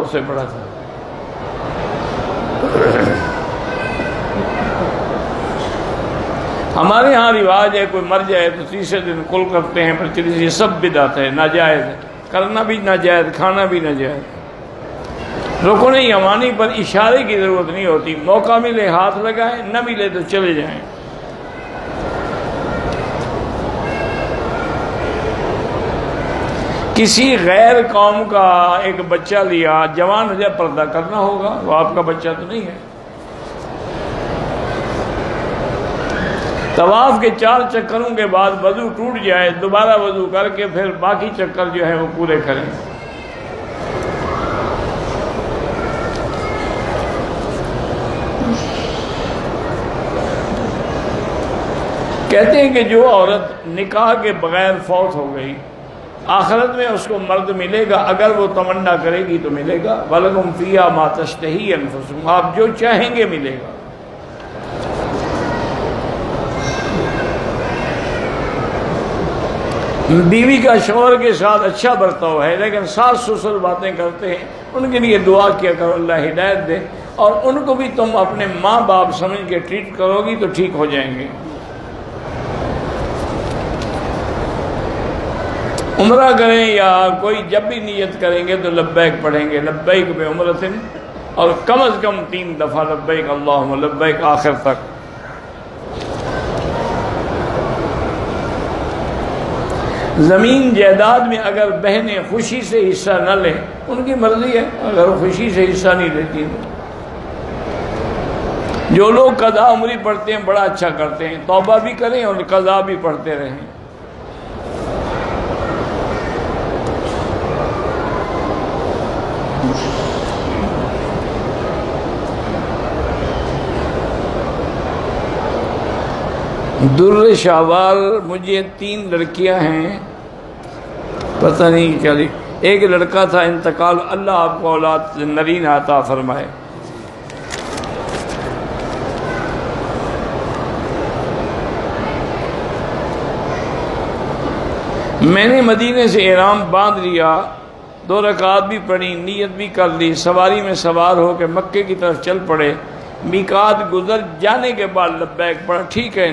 उससे बड़ा था। हमारे यहाँ रिवाज है, कोई मर जाए तो तीसरे दिन कुल करते हैं, पर ये सब बिदअत है, नाजायज़ है, करना भी नाजायज़, खाना भी नाजायज़। रुकने यमानी पर इशारे की ज़रूरत नहीं होती, मौका मिले हाथ लगाएं, न मिले तो चले जाएं। किसी गैर कौम का एक बच्चा लिया, जवान हो जाए पर्दा करना होगा, वो आपका बच्चा तो नहीं है। तवाफ के 4 चक्करों के बाद वजू टूट जाए, दोबारा वजू करके फिर बाकी चक्कर जो है वो पूरे करें। कहते हैं कि जो औरत निकाह के बगैर फौत हो गई, आखिरत में उसको मर्द मिलेगा, अगर वो तमन्ना करेगी तो मिलेगा। वलकुम फिया मा तश्तही अनफुसुकुम, आप जो चाहेंगे मिलेगा। बीवी का शौहर के साथ अच्छा बर्ताव है, लेकिन सास ससुर बातें करते हैं, उनके लिए दुआ किया करो अल्लाह हिदायत दे, और उनको भी तुम अपने माँ बाप समझ के ट्रीट करोगी तो ठीक हो जाएंगे। उम्रा करें या कोई जब भी नियत करेंगे तो लब्बैक पढ़ेंगे, लब्बैक बे उम्रतिन, और कम अज़ कम 3 दफ़ा लब्बैक अल्लाहुम्मा लब्बैक आखिर तक। ज़मीन जायदाद में अगर बहनें खुशी से हिस्सा न लें, उनकी मर्जी है, अगर वो खुशी से हिस्सा नहीं लेती तो। जो लोग कज़ा उम्री पढ़ते हैं बड़ा अच्छा करते हैं, तौबा भी करें और कज़ा भी पढ़ते रहें। दुर्र शावाल, मुझे 3 लड़कियां हैं, पता नहीं क्या। एक लड़का था इंतकाल, अल्लाह आपको औलाद नरीन अता फरमाए। मैंने मदीने से इहराम बांध लिया, 2 रकात भी पढ़ी, नीयत भी कर ली, सवारी में सवार होकर मक्के की तरफ चल पड़े। मीकात गुजर जाने के बाद लब्बैक पढ़ा, ठीक है।